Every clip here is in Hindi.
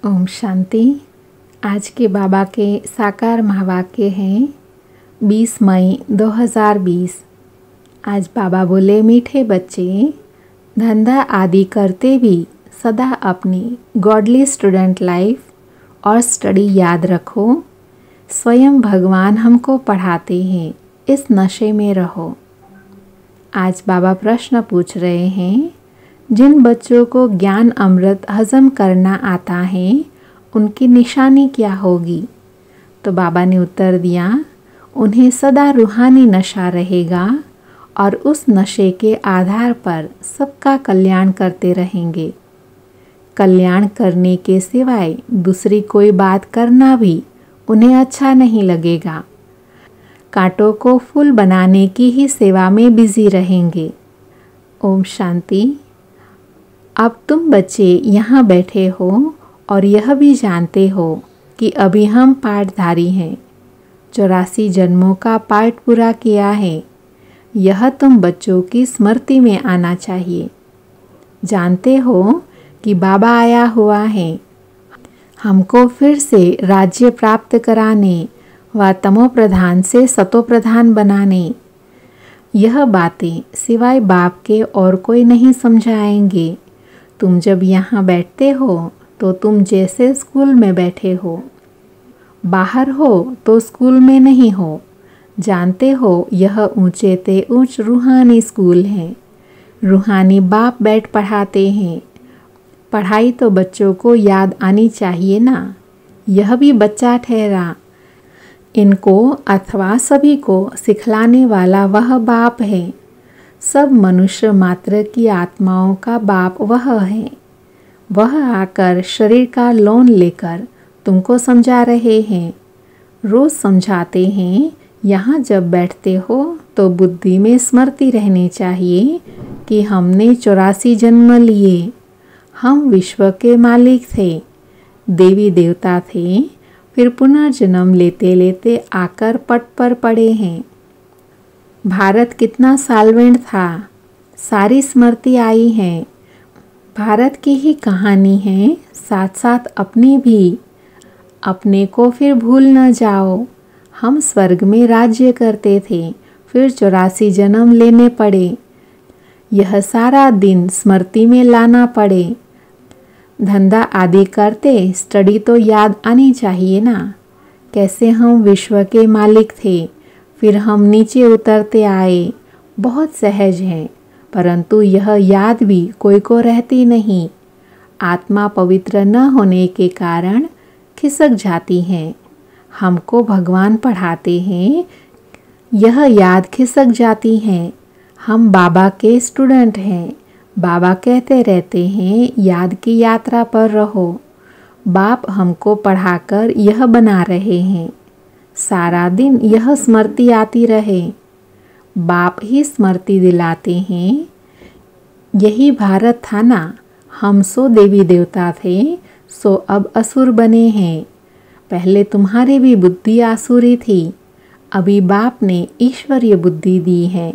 ओम शांति। आज के बाबा के साकार महावाक्य हैं 20 मई 2020। आज बाबा बोले, मीठे बच्चे, धंधा आदि करते भी सदा अपनी गॉडली स्टूडेंट लाइफ और स्टडी याद रखो। स्वयं भगवान हमको पढ़ाते हैं, इस नशे में रहो। आज बाबा प्रश्न पूछ रहे हैं, जिन बच्चों को ज्ञान अमृत हजम करना आता है उनकी निशानी क्या होगी? तो बाबा ने उत्तर दिया, उन्हें सदा रूहानी नशा रहेगा और उस नशे के आधार पर सबका कल्याण करते रहेंगे। कल्याण करने के सिवाय दूसरी कोई बात करना भी उन्हें अच्छा नहीं लगेगा। कांटों को फूल बनाने की ही सेवा में बिजी रहेंगे। ओम शांति। अब तुम बच्चे यहाँ बैठे हो और यह भी जानते हो कि अभी हम पाठधारी हैं। 84 जन्मों का पाठ पूरा किया है। यह तुम बच्चों की स्मृति में आना चाहिए। जानते हो कि बाबा आया हुआ है हमको फिर से राज्य प्राप्त कराने व तमो प्रधान से सतो प्रधान बनाने। यह बातें सिवाय बाप के और कोई नहीं समझाएंगे। तुम जब यहाँ बैठते हो तो तुम जैसे स्कूल में बैठे हो, बाहर हो तो स्कूल में नहीं हो। जानते हो यह ऊंचे ते ऊंच रूहानी स्कूल है। रूहानी बाप बैठ पढ़ाते हैं। पढ़ाई तो बच्चों को याद आनी चाहिए ना। यह भी बच्चा ठहरा। इनको अथवा सभी को सिखलाने वाला वह बाप है। सब मनुष्य मात्र की आत्माओं का बाप वह है। वह आकर शरीर का लोन लेकर तुमको समझा रहे हैं। रोज समझाते हैं। यहाँ जब बैठते हो तो बुद्धि में स्मृति रहनी चाहिए कि हमने 84 जन्म लिए। हम विश्व के मालिक थे, देवी देवता थे, फिर पुनर्जन्म लेते लेते आकर पट पर पड़े हैं। भारत कितना साल्वेंट था, सारी स्मृति आई है। भारत की ही कहानी है, साथ साथ अपनी भी। अपने को फिर भूल न जाओ। हम स्वर्ग में राज्य करते थे, फिर 84 जन्म लेने पड़े। यह सारा दिन स्मृति में लाना पड़े। धंधा आदि करते स्टडी तो याद आनी चाहिए ना। कैसे हम विश्व के मालिक थे, फिर हम नीचे उतरते आए। बहुत सहज है, परंतु यह याद भी कोई को रहती नहीं। आत्मा पवित्र न होने के कारण खिसक जाती है। हमको भगवान पढ़ाते हैं, यह याद खिसक जाती है। हम बाबा के स्टूडेंट हैं। बाबा कहते रहते हैं, याद की यात्रा पर रहो। बाप हमको पढ़ाकर यह बना रहे हैं। सारा दिन यह स्मृति आती रहे। बाप ही स्मृति दिलाते हैं। यही भारत था ना। हम सो देवी देवता थे, सो अब असुर बने हैं। पहले तुम्हारी भी बुद्धि आसुरी थी। अभी बाप ने ईश्वरीय बुद्धि दी है,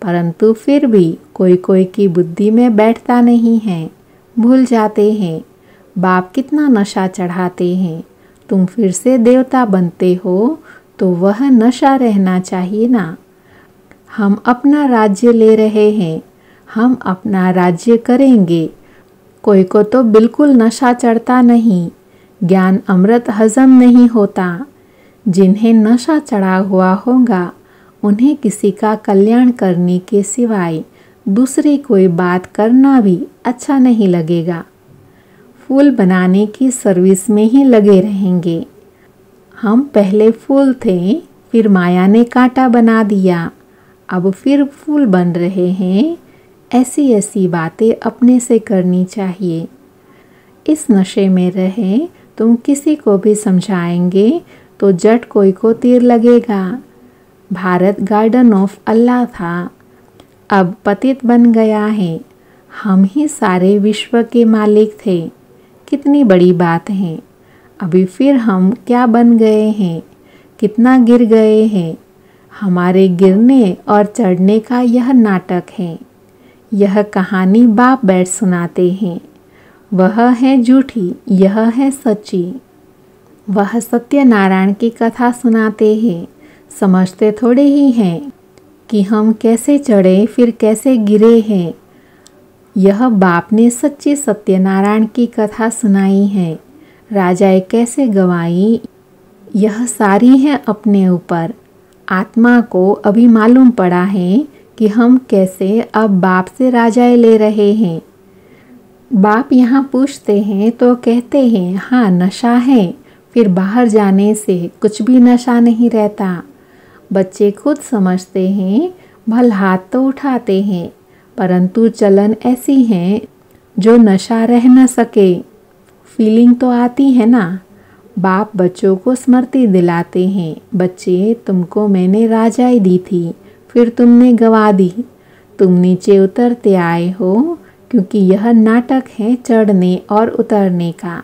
परंतु फिर भी कोई कोई की बुद्धि में बैठता नहीं है, भूल जाते हैं। बाप कितना नशा चढ़ाते हैं। तुम फिर से देवता बनते हो तो वह नशा रहना चाहिए ना। हम अपना राज्य ले रहे हैं, हम अपना राज्य करेंगे। कोई को तो बिल्कुल नशा चढ़ता नहीं, ज्ञान अमृत हजम नहीं होता। जिन्हें नशा चढ़ा हुआ होगा उन्हें किसी का कल्याण करने के सिवाय दूसरी कोई बात करना भी अच्छा नहीं लगेगा। फूल बनाने की सर्विस में ही लगे रहेंगे। हम पहले फूल थे, फिर माया ने कांटा बना दिया, अब फिर फूल बन रहे हैं। ऐसी ऐसी बातें अपने से करनी चाहिए। इस नशे में रहे, तुम किसी को भी समझाएंगे तो जट कोई को तीर लगेगा। भारत गार्डन ऑफ अल्लाह था, अब पतित बन गया है। हम ही सारे विश्व के मालिक थे। कितनी बड़ी बात है। अभी फिर हम क्या बन गए हैं, कितना गिर गए हैं। हमारे गिरने और चढ़ने का यह नाटक है। यह कहानी बाप बैठ सुनाते हैं। वह है झूठी, यह है सच्ची। वह सत्यनारायण की कथा सुनाते हैं, समझते थोड़े ही हैं कि हम कैसे चढ़े फिर कैसे गिरे हैं। यह बाप ने सच्ची सत्यनारायण की कथा सुनाई है, राजाएं कैसे गवाई, यह सारी है अपने ऊपर। आत्मा को अभी मालूम पड़ा है कि हम कैसे अब बाप से राजाएं ले रहे हैं। बाप यहाँ पूछते हैं तो कहते हैं हाँ नशा है, फिर बाहर जाने से कुछ भी नशा नहीं रहता। बच्चे खुद समझते हैं, भल हाथ तो उठाते हैं, परंतु चलन ऐसी है जो नशा रह न सके। फीलिंग तो आती है ना। बाप बच्चों को स्मृति दिलाते हैं, बच्चे तुमको मैंने राजाई दी थी, फिर तुमने गवा दी। तुम नीचे उतरते आए हो, क्योंकि यह नाटक है चढ़ने और उतरने का।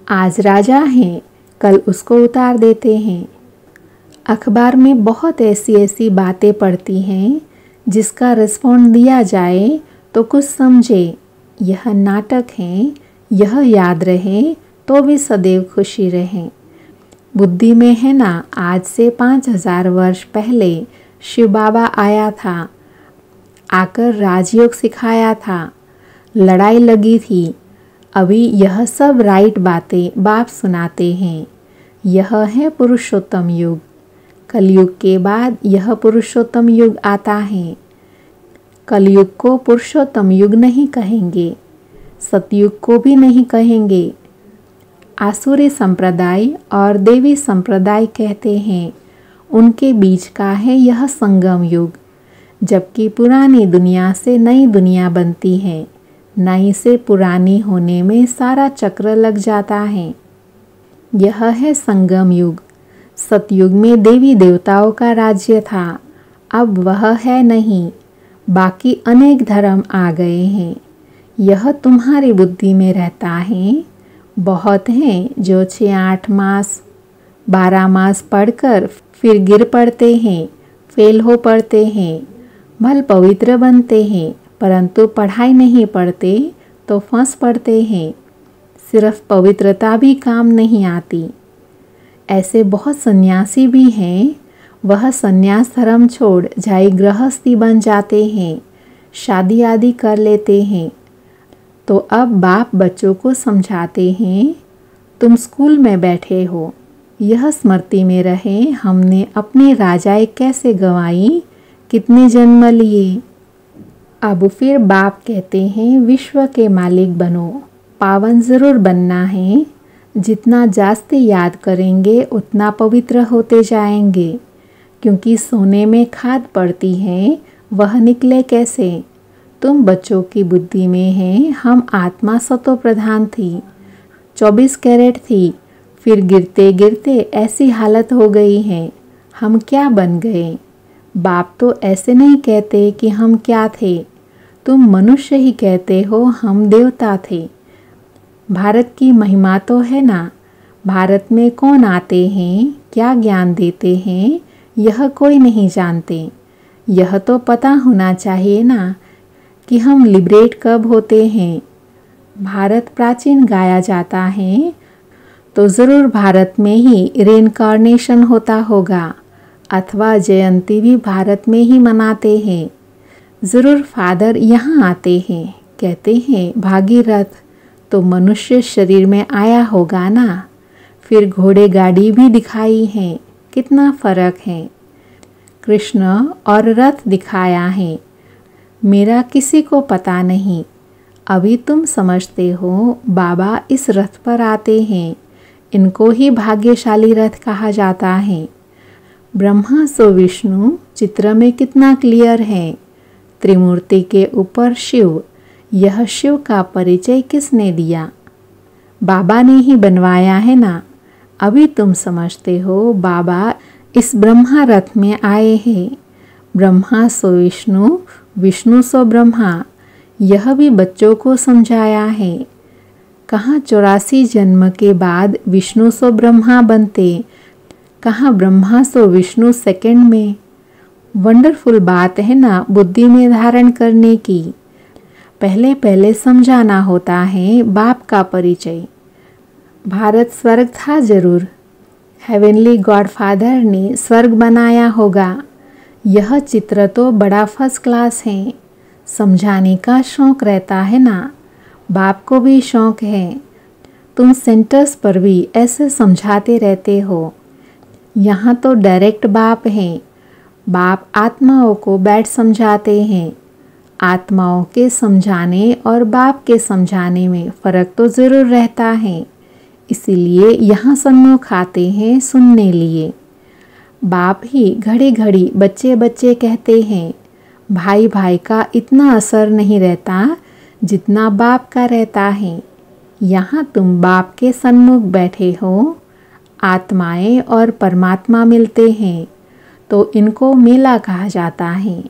आज राजा हैं, कल उसको उतार देते हैं। अखबार में बहुत ऐसी बातें पढ़ती हैं, जिसका रिस्पॉन्ड दिया जाए तो कुछ समझे। यह नाटक है, यह याद रहे तो भी सदैव खुशी रहे। बुद्धि में है ना, आज से 5000 वर्ष पहले शिव बाबा आया था, आकर राजयोग सिखाया था, लड़ाई लगी थी। अभी यह सब राइट बातें बाप सुनाते हैं। यह है पुरुषोत्तम युग। कलयुग के बाद यह पुरुषोत्तम युग आता है। कलयुग को पुरुषोत्तम युग नहीं कहेंगे, सतयुग को भी नहीं कहेंगे। आसुरी संप्रदाय और देवी संप्रदाय कहते हैं, उनके बीच का है यह संगम युग। जबकि पुरानी दुनिया से नई दुनिया बनती है, नई से पुरानी होने में सारा चक्र लग जाता है। यह है संगम युग। सतयुग में देवी देवताओं का राज्य था, अब वह है नहीं। बाकी अनेक धर्म आ गए हैं। यह तुम्हारी बुद्धि में रहता है। बहुत हैं जो 6-8 मास 12 मास पढ़कर फिर गिर पड़ते हैं, फेल हो पड़ते हैं, भल पवित्र बनते हैं, परंतु पढ़ाई नहीं पढ़ते तो फंस पड़ते हैं। सिर्फ पवित्रता भी काम नहीं आती। ऐसे बहुत सन्यासी भी हैं, वह सन्यास धर्म छोड़ जाई गृहस्थी बन जाते हैं, शादी आदि कर लेते हैं। तो अब बाप बच्चों को समझाते हैं, तुम स्कूल में बैठे हो, यह स्मृति में रहे हमने अपनी राजाएं कैसे गंवाई, कितने जन्म लिए। अब फिर बाप कहते हैं विश्व के मालिक बनो, पावन ज़रूर बनना है। जितना जास्ती याद करेंगे उतना पवित्र होते जाएंगे, क्योंकि सोने में खाद पड़ती है, वह निकले कैसे। तुम बच्चों की बुद्धि में है, हम आत्मा सतो प्रधान थी, 24 कैरेट थी, फिर गिरते गिरते ऐसी हालत हो गई है, हम क्या बन गए। बाप तो ऐसे नहीं कहते कि हम क्या थे, तुम मनुष्य ही कहते हो हम देवता थे। भारत की महिमा तो है ना। भारत में कौन आते हैं, क्या ज्ञान देते हैं, यह कोई नहीं जानते। यह तो पता होना चाहिए ना कि हम लिबरेट कब होते हैं। भारत प्राचीन गाया जाता है, तो ज़रूर भारत में ही रेनकार्नेशन होता होगा, अथवा जयंती भी भारत में ही मनाते हैं। ज़रूर फादर यहाँ आते हैं, कहते हैं भागीरथ तो मनुष्य शरीर में आया होगा ना। फिर घोड़े गाड़ी भी दिखाई है, कितना फर्क है। कृष्ण और रथ दिखाया है, मेरा किसी को पता नहीं। अभी तुम समझते हो बाबा इस रथ पर आते हैं, इनको ही भाग्यशाली रथ कहा जाता है। ब्रह्मा सो विष्णु चित्र में कितना क्लियर है। त्रिमूर्ति के ऊपर शिव, यह शिव का परिचय किसने दिया, बाबा ने ही बनवाया है ना। अभी तुम समझते हो बाबा इस ब्रह्मा रथ में आए हैं। ब्रह्मा सो विष्णु, विष्णु सो ब्रह्मा, यह भी बच्चों को समझाया है। कहाँ 84 जन्म के बाद विष्णु सो ब्रह्मा बनते, कहाँ ब्रह्मा सो विष्णु सेकंड में। वंडरफुल बात है ना बुद्धि में धारण करने की। पहले पहले समझाना होता है बाप का परिचय। भारत स्वर्ग था जरूर, हेवनली गॉडफादर ने स्वर्ग बनाया होगा। यह चित्र तो बड़ा फर्स्ट क्लास है। समझाने का शौक़ रहता है ना, बाप को भी शौक़ है। तुम सेंटर्स पर भी ऐसे समझाते रहते हो। यहाँ तो डायरेक्ट बाप हैं। बाप आत्माओं को बैठ समझाते हैं। आत्माओं के समझाने और बाप के समझाने में फ़र्क तो ज़रूर रहता है, इसीलिए यहाँ सन्मुख आते हैं सुनने लिए। बाप ही घड़ी घड़ी बच्चे बच्चे कहते हैं। भाई भाई का इतना असर नहीं रहता जितना बाप का रहता है। यहाँ तुम बाप के सन्मुख बैठे हो, आत्माएं और परमात्मा मिलते हैं, तो इनको मेला कहा जाता है।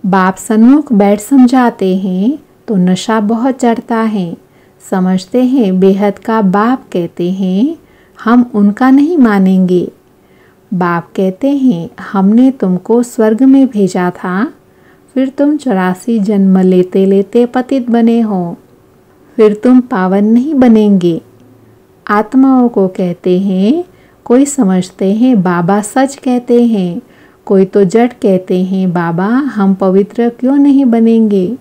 बाप सन्मुख बैठ समझाते हैं तो नशा बहुत चढ़ता है। समझते हैं बेहद का बाप कहते हैं, हम उनका नहीं मानेंगे। बाप कहते हैं हमने तुमको स्वर्ग में भेजा था, फिर तुम 84 जन्म लेते लेते पतित बने हो, फिर तुम पावन नहीं बनेंगे। आत्माओं को कहते हैं, कोई समझते हैं बाबा सच कहते हैं, कोई तो जट कहते हैं बाबा हम पवित्र क्यों नहीं बनेंगे।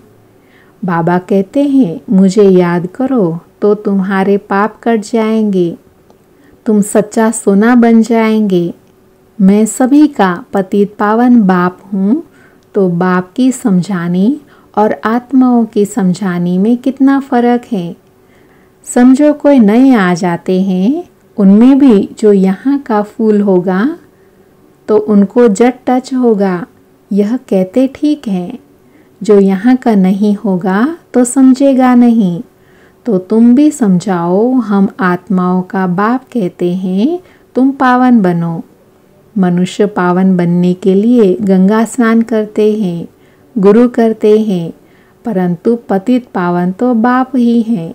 बाबा कहते हैं मुझे याद करो तो तुम्हारे पाप कट जाएंगे, तुम सच्चा सोना बन जाएंगे। मैं सभी का पतित पावन बाप हूँ, तो बाप की समझानी और आत्माओं की समझानी में कितना फ़र्क है। समझो कोई नए आ जाते हैं, उनमें भी जो यहाँ का फूल होगा तो उनको जट टच होगा, यह कहते ठीक है। जो यहाँ का नहीं होगा तो समझेगा नहीं। तो तुम भी समझाओ, हम आत्माओं का बाप कहते हैं, तुम पावन बनो। मनुष्य पावन बनने के लिए गंगा स्नान करते हैं, गुरु करते हैं, परंतु पतित पावन तो बाप ही हैं।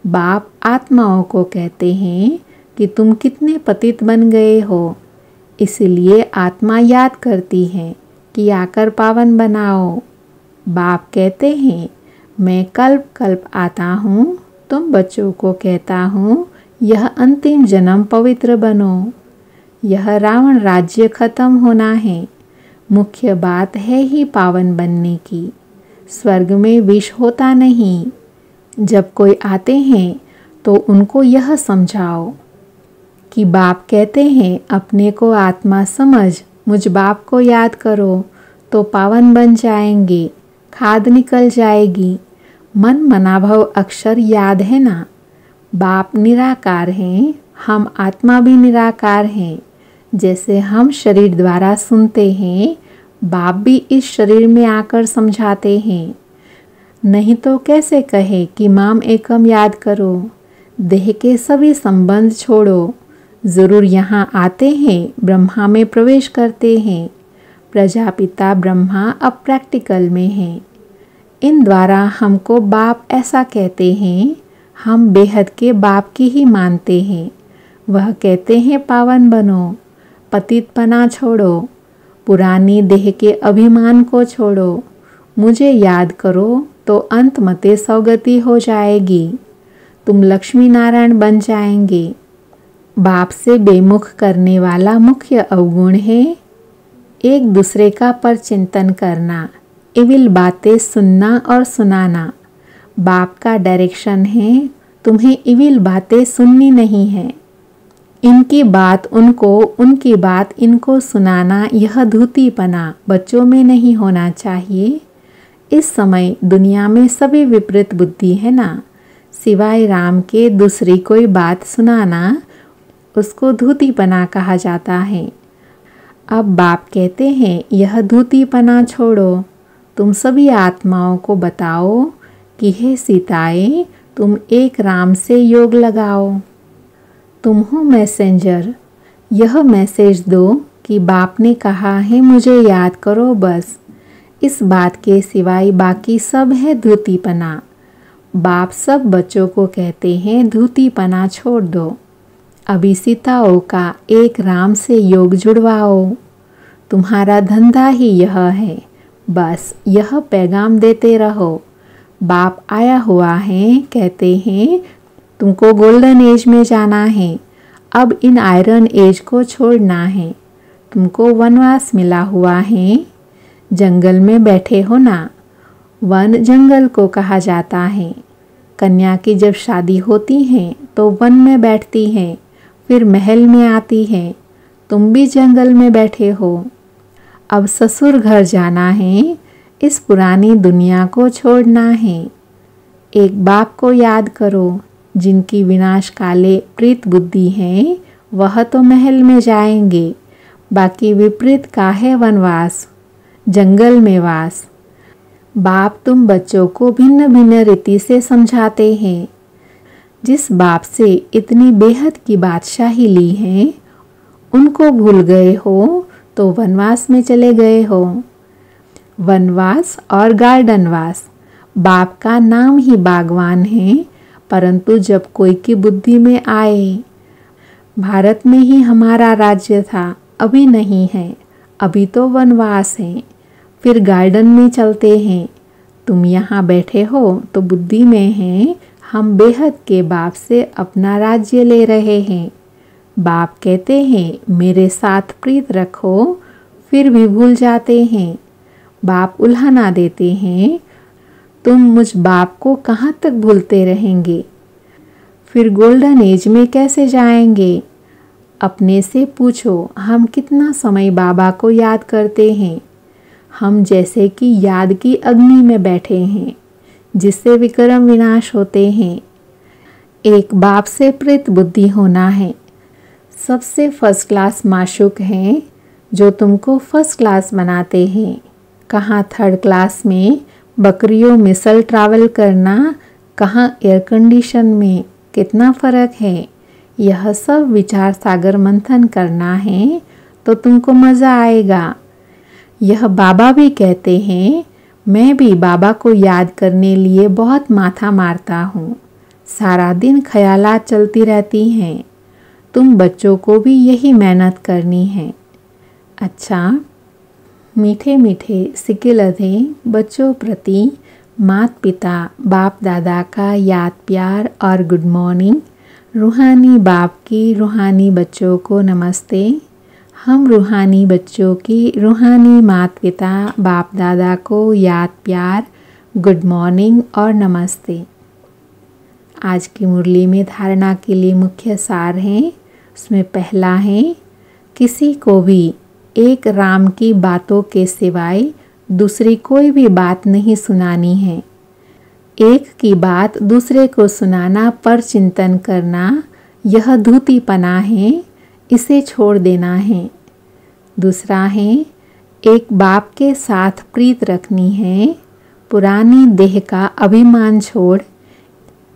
बाप आत्माओं को कहते हैं कि तुम कितने पतित बन गए हो, इसलिए आत्मा याद करती है कि आकर पावन बनाओ। बाप कहते हैं मैं कल्प कल्प आता हूँ, तुम बच्चों को कहता हूँ यह अंतिम जन्म पवित्र बनो। यह रावण राज्य खत्म होना है, मुख्य बात है ही पावन बनने की। स्वर्ग में विष होता नहीं। जब कोई आते हैं तो उनको यह समझाओ कि बाप कहते हैं अपने को आत्मा समझ, मुझ बाप को याद करो तो पावन बन जाएंगे, खाद निकल जाएगी। मन मनाभव अक्षर याद है ना। बाप निराकार हैं, हम आत्मा भी निराकार हैं। जैसे हम शरीर द्वारा सुनते हैं, बाप भी इस शरीर में आकर समझाते हैं। नहीं तो कैसे कहे कि माम एकम याद करो, देह के सभी संबंध छोड़ो। ज़रूर यहाँ आते हैं, ब्रह्मा में प्रवेश करते हैं। प्रजापिता ब्रह्मा अब प्रैक्टिकल में हैं। इन द्वारा हमको बाप ऐसा कहते हैं, हम बेहद के बाप की ही मानते हैं। वह कहते हैं पावन बनो, पतितपना छोड़ो, पुरानी देह के अभिमान को छोड़ो, मुझे याद करो तो अंत मते सौगति हो जाएगी, तुम लक्ष्मी नारायण बन जाएंगे। बाप से बेमुख करने वाला मुख्य अवगुण है एक दूसरे का परचिंतन करना, इविल बातें सुनना और सुनाना। बाप का डायरेक्शन है तुम्हें इविल बातें सुननी नहीं है। इनकी बात उनको, उनकी बात इनको सुनाना, यह धूतीपना बच्चों में नहीं होना चाहिए। इस समय दुनिया में सभी विपरीत बुद्धि है ना। सिवाय राम के दूसरी कोई बात सुनाना, उसको धूतीपना कहा जाता है। अब बाप कहते हैं यह धूतीपना छोड़ो, तुम सभी आत्माओं को बताओ कि हे सीताएं, तुम एक राम से योग लगाओ। तुम हो मैसेंजर, यह मैसेज दो कि बाप ने कहा है मुझे याद करो बस। इस बात के सिवाय बाकी सब है धूतीपना। बाप सब बच्चों को कहते हैं धूतीपना छोड़ दो। अभी सीताओं का एक राम से योग जुड़वाओ। तुम्हारा धंधा ही यह है, बस यह पैगाम देते रहो। बाप आया हुआ है, कहते हैं तुमको गोल्डन एज में जाना है, अब इन आयरन एज को छोड़ना है, तुमको वनवास मिला हुआ है, जंगल में बैठे हो ना। वन जंगल को कहा जाता है। कन्या की जब शादी होती है तो वन में बैठती है, फिर महल में आती है। तुम भी जंगल में बैठे हो। अब ससुर घर जाना है, इस पुरानी दुनिया को छोड़ना है। एक बाप को याद करो, जिनकी विनाश काले प्रीत बुद्धि है, वह तो महल में जाएंगे, बाकी विपरीत का है वनवास, जंगल में वास। बाप तुम बच्चों को भिन्न भिन्न रीति से समझाते हैं। जिस बाप से इतनी बेहद की बादशाही ली है, उनको भूल गए हो तो वनवास में चले गए हो। वनवास और गार्डनवास, बाप का नाम ही बागवान है, परंतु जब कोई की बुद्धि में आए, भारत में ही हमारा राज्य था, अभी नहीं है, अभी तो वनवास है, फिर गार्डन में चलते हैं। तुम यहाँ बैठे हो तो बुद्धि में है, हम बेहद के बाप से अपना राज्य ले रहे हैं। बाप कहते हैं मेरे साथ प्रीत रखो, फिर भी भूल जाते हैं। बाप उल्हाना देते हैं, तुम मुझ बाप को कहाँ तक भूलते रहेंगे, फिर गोल्डन एज में कैसे जाएंगे। अपने से पूछो, हम कितना समय बाबा को याद करते हैं। हम जैसे कि याद की अग्नि में बैठे हैं, जिससे विक्रम विनाश होते हैं। एक बाप से प्रीत बुद्धि होना है। सबसे फर्स्ट क्लास माशूक हैं, जो तुमको फर्स्ट क्लास बनाते हैं। कहाँ थर्ड क्लास में बकरियों मिसल ट्रैवल करना, कहाँ एयर कंडीशन में, कितना फ़र्क है। यह सब विचार सागर मंथन करना है तो तुमको मज़ा आएगा। यह बाबा भी कहते हैं, मैं भी बाबा को याद करने लिए बहुत माथा मारता हूँ, सारा दिन ख्यालात चलती रहती हैं। तुम बच्चों को भी यही मेहनत करनी है। अच्छा, मीठे मीठे सिके लधे बच्चों प्रति माता पिता बाप दादा का याद प्यार और गुड मॉर्निंग। रूहानी बाप की रूहानी बच्चों को नमस्ते। हम रूहानी बच्चों की रूहानी माता पिता बाप दादा को याद प्यार, गुड मॉर्निंग और नमस्ते। आज की मुरली में धारणा के लिए मुख्य सार हैं। उसमें पहला है, किसी को भी एक राम की बातों के सिवाय दूसरी कोई भी बात नहीं सुनानी है। एक की बात दूसरे को सुनाना पर चिंतन करना, यह धूतीपना है, इसे छोड़ देना है। दूसरा है, एक बाप के साथ प्रीत रखनी है, पुरानी देह का अभिमान छोड़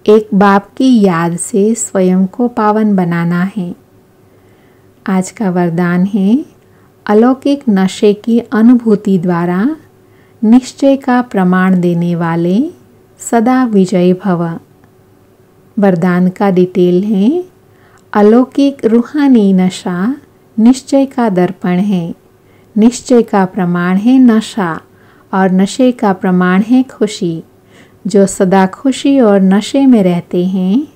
एक बाप की याद से स्वयं को पावन बनाना है। आज का वरदान है, अलौकिक नशे की अनुभूति द्वारा निश्चय का प्रमाण देने वाले सदा विजयी भव। वरदान का डिटेल है, अलौकिक रूहानी नशा निश्चय का दर्पण है, निश्चय का प्रमाण है नशा और नशे का प्रमाण है खुशी। जो सदा खुशी और नशे में रहते हैं,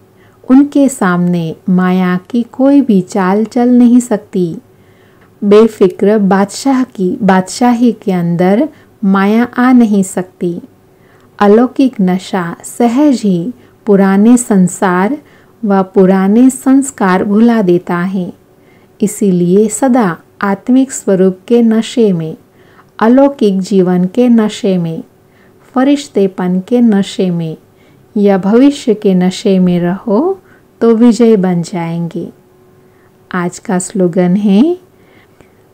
उनके सामने माया की कोई भी चाल चल नहीं सकती। बेफिक्र बादशाह की बादशाही के अंदर माया आ नहीं सकती। अलौकिक नशा सहज ही पुराने संसार व पुराने संस्कार भुला देता है। इसीलिए सदा आत्मिक स्वरूप के नशे में, अलौकिक जीवन के नशे में, फरिश्तेपन के नशे में या भविष्य के नशे में रहो तो विजय बन जाएंगे। आज का स्लोगन है,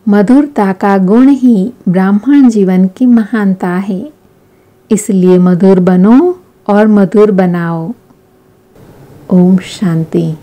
मधुरता का गुण ही ब्राह्मण जीवन की महानता है, इसलिए मधुर बनो और मधुर बनाओ। ओम शांति।